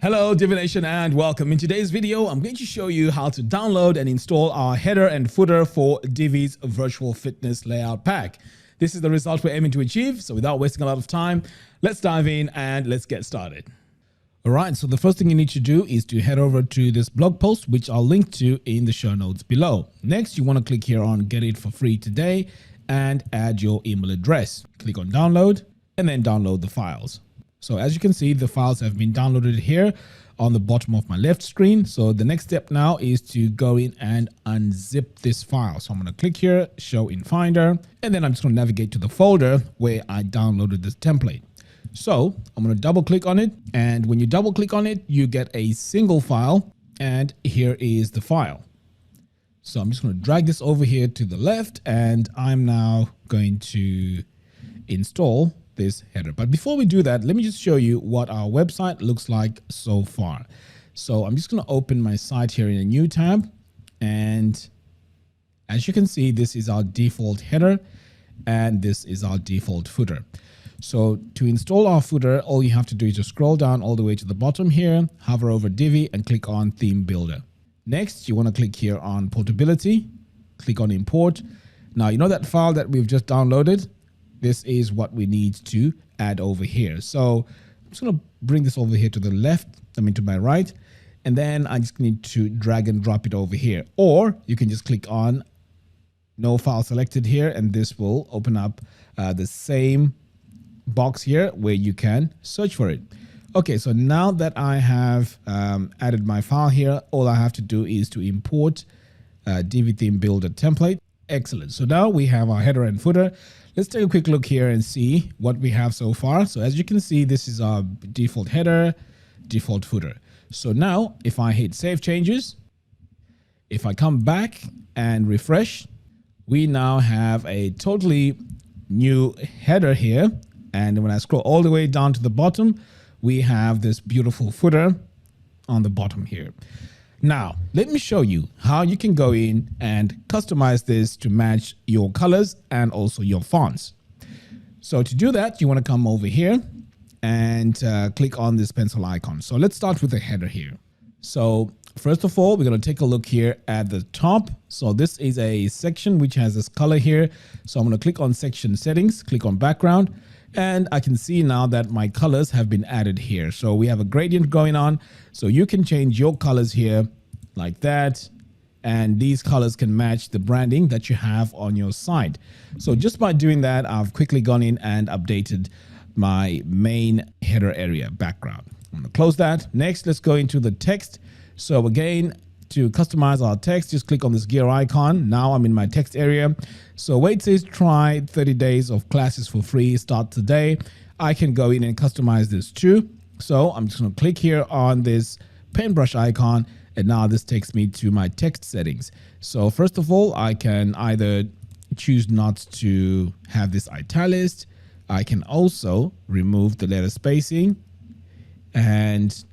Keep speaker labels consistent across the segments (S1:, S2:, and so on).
S1: Hello Divination and welcome. In today's video, I'm going to show you how to download and install our header and footer for Divi's virtual fitness layout pack. This is the result we're aiming to achieve. So without wasting a lot of time, let's dive in and let's get started. All right, so the first thing you need to do is to head over to this blog post, which I'll link to in the show notes below. Next, you want to click here on Get It for Free Today and add your email address. Click on Download and then download the files. So as you can see, the files have been downloaded here on the bottom of my left screen. So the next step now is to go in and unzip this file. So I'm going to click here, Show in Finder, and then I'm just going to navigate to the folder where I downloaded this template. So I'm going to double click on it. And when you double click on it, you get a single file. And here is the file. So I'm just going to drag this over here to the left, and I'm now going to install this header. But before we do that, let me just show you what our website looks like so far. So I'm just going to open my site here in a new tab. And as you can see, this is our default header and this is our default footer. So to install our footer, all you have to do is just scroll down all the way to the bottom here, hover over Divi and click on Theme Builder. Next, you want to click here on Portability, click on Import. Now, you know that file that we've just downloaded? This is what we need to add over here. So I'm just going to bring this over here to the left, to my right, and then I just need to drag and drop it over here. Or you can just click on No File Selected here, and this will open up the same box here where you can search for it. Okay, so now that I have added my file here, all I have to do is to import Divi Theme Builder template. Excellent. So now we have our header and footer. Let's take a quick look here and see what we have so far. So as you can see, this is our default header, default footer. So now if I hit Save Changes, if I come back and refresh, we now have a totally new header here. And when I scroll all the way down to the bottom, we have this beautiful footer on the bottom here. Now, let me show you how you can go in and customize this to match your colors and also your fonts. So to do that, you want to come over here and click on this pencil icon. So let's start with the header here. So first of all, we're going to take a look here at the top. So this is a section which has this color here. So I'm going to click on Section Settings, click on Background. And I can see now that my colors have been added here. So we have a gradient going on. So you can change your colors here like that. And these colors can match the branding that you have on your site. So just by doing that, I've quickly gone in and updated my main header area background. I'm going to close that. Next, let's go into the text. So again, to customize our text, just click on this gear icon. Now I'm in my text area. So where it says try 30 days of classes for free, start today, I can go in and customize this too. So I'm just going to click here on this paintbrush icon. And now this takes me to my text settings. So first of all, I can either choose not to have this italicized. I can also remove the letter spacing and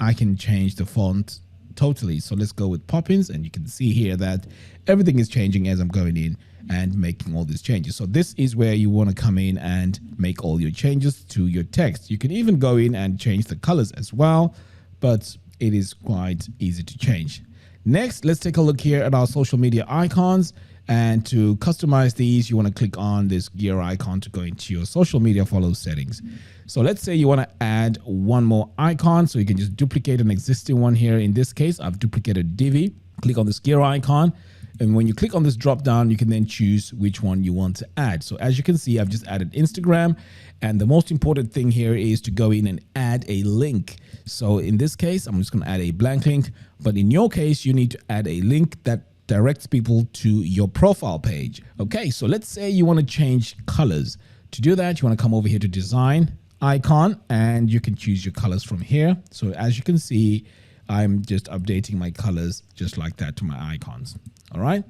S1: I can change the font totally. So let's go with Poppins, and you can see here that everything is changing as I'm going in and making all these changes. So this is where you want to come in and make all your changes to your text. You can even go in and change the colors as well, but it is quite easy to change. Next, let's take a look here at our social media icons. And to customize these, you want to click on this gear icon to go into your social media follow settings. So let's say you want to add one more icon. So you can just duplicate an existing one here. In this case, I've duplicated Divi. Click on this gear icon. And when you click on this drop down, you can then choose which one you want to add. So as you can see, I've just added Instagram. And the most important thing here is to go in and add a link. So in this case, I'm just going to add a blank link. But in your case, you need to add a link that directs people to your profile page. Okay, so let's say you want to change colors. To do that, you want to come over here to Design icon, and you can choose your colors from here. So as you can see, I'm just updating my colors just like that to my icons. All right,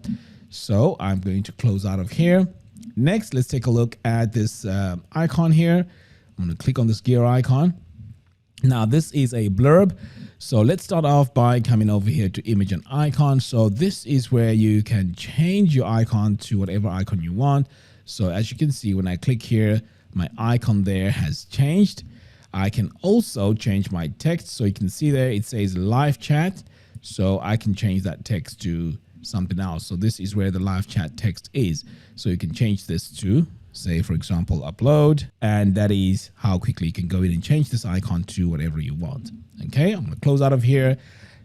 S1: so I'm going to close out of here. Next, let's take a look at this icon here. I'm going to click on this gear icon. Now this is a blurb. So let's start off by coming over here to image and icon. So this is where you can change your icon to whatever icon you want. So as you can see, when I click here, my icon there has changed. I can also change my text. So you can see there it says live chat. So I can change that text to something else. So this is where the live chat text is. So you can change this to, say, for example, upload. And that is how quickly you can go in and change this icon to whatever you want. Okay, I'm going to close out of here.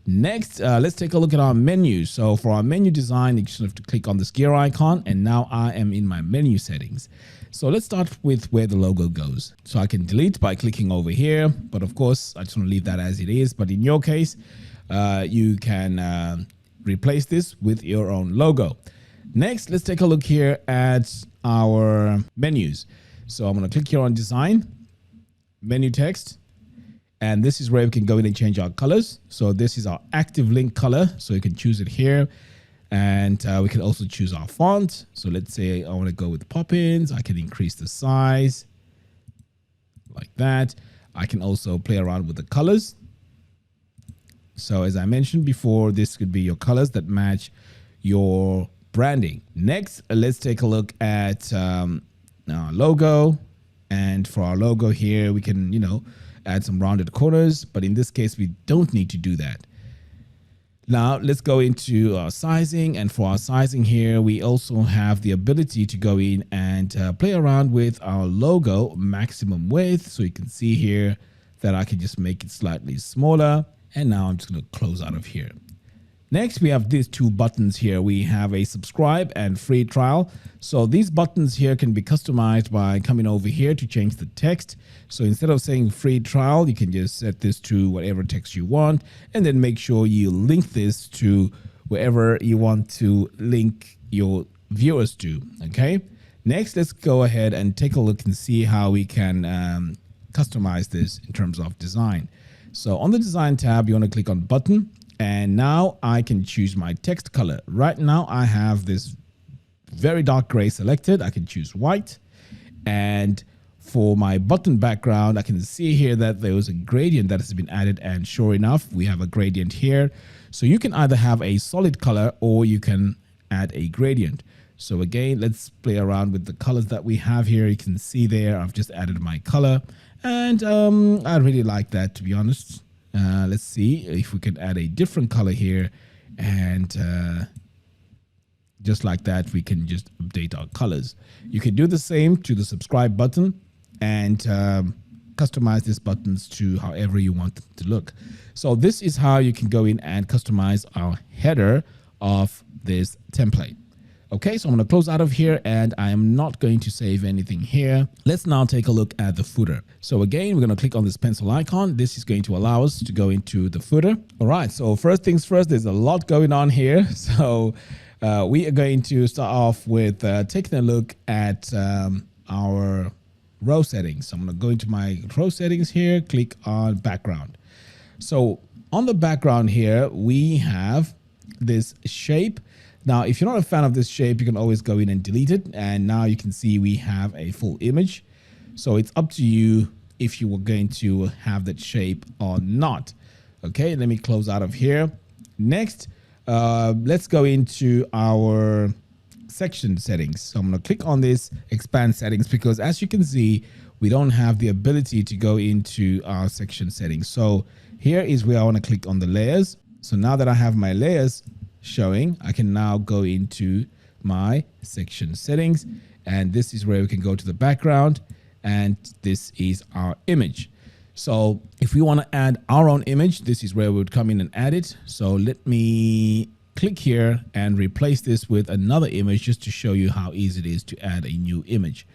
S1: Next, let's take a look at our menu. So for our menu design, you just have to click on this gear icon. And now I am in my menu settings. So let's start with where the logo goes. So I can delete by clicking over here. But of course, I just want to leave that as it is. But in your case, you can replace this with your own logo. Next, let's take a look here at our menus. So I'm going to click here on design, menu text, and this is where we can go in and change our colors. So this is our active link color. So you can choose it here, and we can also choose our font. So let's say I want to go with Poppins. I can increase the size like that. I can also play around with the colors. So as I mentioned before, this could be your colors that match your branding. Next, let's take a look at our logo. And for our logo here, we can, add some rounded corners. But in this case, we don't need to do that. Now, let's go into our sizing. And for our sizing here, we also have the ability to go in and play around with our logo maximum width. So you can see here that I can just make it slightly smaller. And now I'm just going to close out of here. Next, we have these two buttons here. We have a subscribe and free trial. So these buttons here can be customized by coming over here to change the text. So instead of saying free trial, you can just set this to whatever text you want, and then make sure you link this to wherever you want to link your viewers to. Okay. Next, let's go ahead and take a look and see how we can customize this in terms of design. So on the design tab, you want to click on button. And now I can choose my text color. Right now I have this very dark gray selected. I can choose white. And for my button background, I can see here that there was a gradient that has been added. And sure enough, we have a gradient here. So you can either have a solid color or you can add a gradient. So again, let's play around with the colors that we have here. You can see there, I've just added my color. And I really like that, to be honest. Let's see if we can add a different color here, and just like that, we can just update our colors. You can do the same to the subscribe button and customize these buttons to however you want them to look. So this is how you can go in and customize our header of this template. Okay, so I'm going to close out of here, and I am not going to save anything here. Let's now take a look at the footer. So again, we're going to click on this pencil icon. This is going to allow us to go into the footer. All right, so first things first, there's a lot going on here. So we are going to start off with taking a look at our row settings. So I'm going to go into my row settings here, click on background. So on the background here, we have this shape. Now, if you're not a fan of this shape, you can always go in and delete it. And now you can see we have a full image. So it's up to you if you were going to have that shape or not. Okay, let me close out of here. Next, let's go into our section settings. So I'm going to click on this expand settings because as you can see, we don't have the ability to go into our section settings. So here is where I want to click on the layers. So now that I have my layers showing, I can now go into my section settings, and this is where we can go to the background, and this is our image. So if we want to add our own image, this is where we would come in and add it. So let me click here and replace this with another image just to show you how easy it is to add a new image.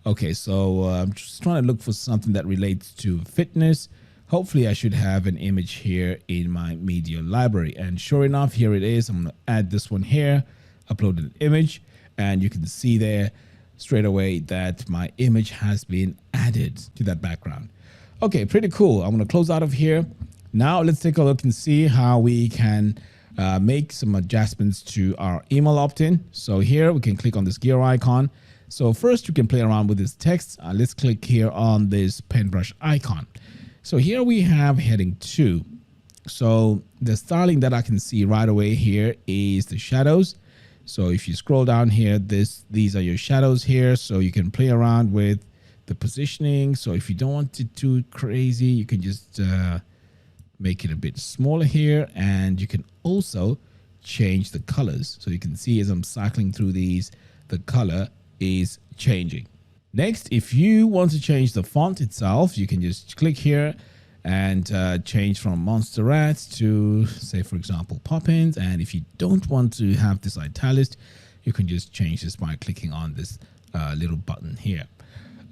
S1: Okay, so I'm just trying to look for something that relates to fitness. Hopefully I should have an image here in my media library, and sure enough, here it is. I'm going to add this one here, upload an image, and you can see there straight away that my image has been added to that background. Okay, pretty cool. I'm going to close out of here. Now let's take a look and see how we can make some adjustments to our email opt-in. So here we can click on this gear icon. So first you can play around with this text. Let's click here on this pen brush icon. So here we have heading 2. So the styling that I can see right away here is the shadows. So if you scroll down here, these are your shadows here. So you can play around with the positioning. So if you don't want it too crazy, you can just make it a bit smaller here, and you can also change the colors. So you can see as I'm cycling through these, the color is changing. Next, if you want to change the font itself, you can just click here and change from Monster Rats to, say, for example, Poppins. And if you don't want to have this italicized, you can just change this by clicking on this little button here.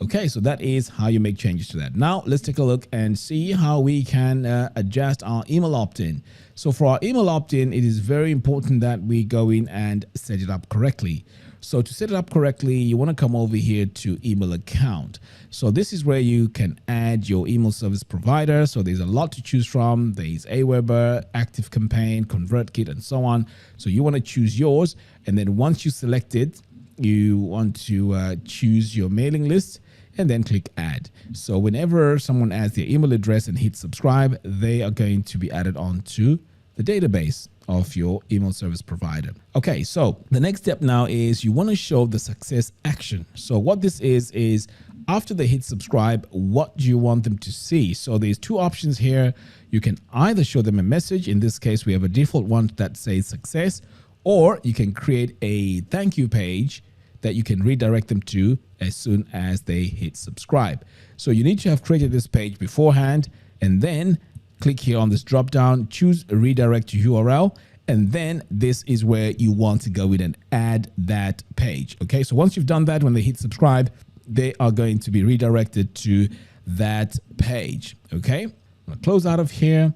S1: Okay, so that is how you make changes to that. Now let's take a look and see how we can adjust our email opt-in. So for our email opt-in, it is very important that we go in and set it up correctly. So to set it up correctly, you want to come over here to email account. So this is where you can add your email service provider. So there's a lot to choose from. There's Aweber, ActiveCampaign, ConvertKit, and so on. So you want to choose yours. And then once you select it, you want to choose your mailing list and then click add. So whenever someone adds their email address and hits subscribe, they are going to be added onto the database of your email service provider. Okay, so the next step now is you want to show the success action. So what this is after they hit subscribe, what do you want them to see? So there's two options here. You can either show them a message. In this case, we have a default one that says success, or you can create a thank you page that you can redirect them to as soon as they hit subscribe. So you need to have created this page beforehand, and then click here on this drop down, choose a redirect to URL, and then this is where you want to go in and add that page. Okay, so once you've done that, when they hit subscribe, they are going to be redirected to that page. Okay, I'll close out of here.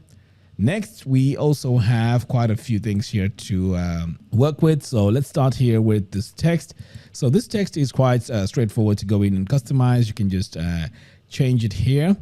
S1: Next, we also have quite a few things here to work with. So let's start here with this text. So this text is quite straightforward to go in and customize. You can just change it here.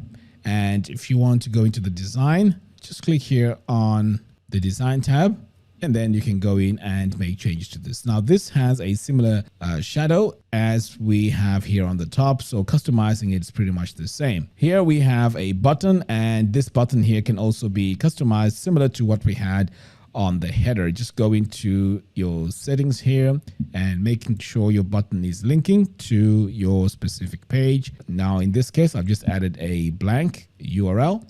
S1: And if you want to go into the design, just click here on the design tab, and then you can go in and make changes to this. Now this has a similar shadow as we have here on the top. So customizing it is pretty much the same. Here we have a button, and this button here can also be customized similar to what we had on the header. Just go into your settings here and making sure your button is linking to your specific page. Now in this case, I've just added a blank URL,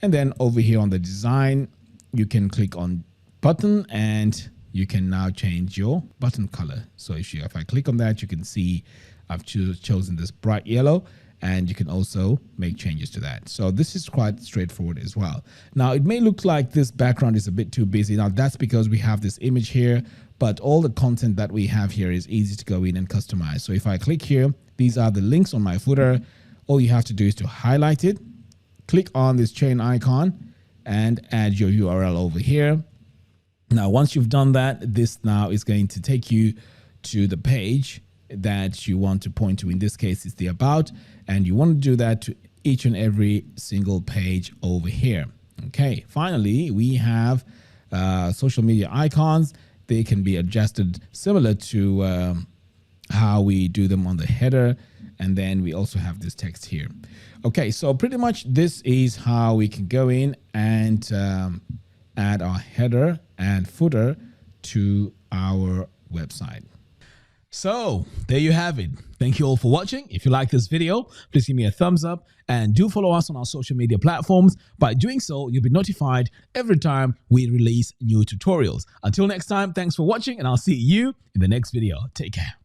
S1: and then over here on the design, you can click on button and you can now change your button color. So if I click on that, you can see I've chosen this bright yellow, and you can also make changes to that. So this is quite straightforward as well. Now it may look like this background is a bit too busy. Now that's because we have this image here, but all the content that we have here is easy to go in and customize. So if I click here, these are the links on my footer. All you have to do is to highlight it, click on this chain icon, and add your URL over here. Now, once you've done that, this now is going to take you to the page that you want to point to. In this case, it's the about, and you want to do that to each and every single page over here. Okay, finally, we have social media icons. They can be adjusted similar to how we do them on the header. And then we also have this text here. Okay, so pretty much this is how we can go in and add our header and footer to our website. So there you have it. Thank you all for watching. If you like this video, please give me a thumbs up and do follow us on our social media platforms. By doing so, you'll be notified every time we release new tutorials. Until next time, thanks for watching, and I'll see you in the next video. Take care.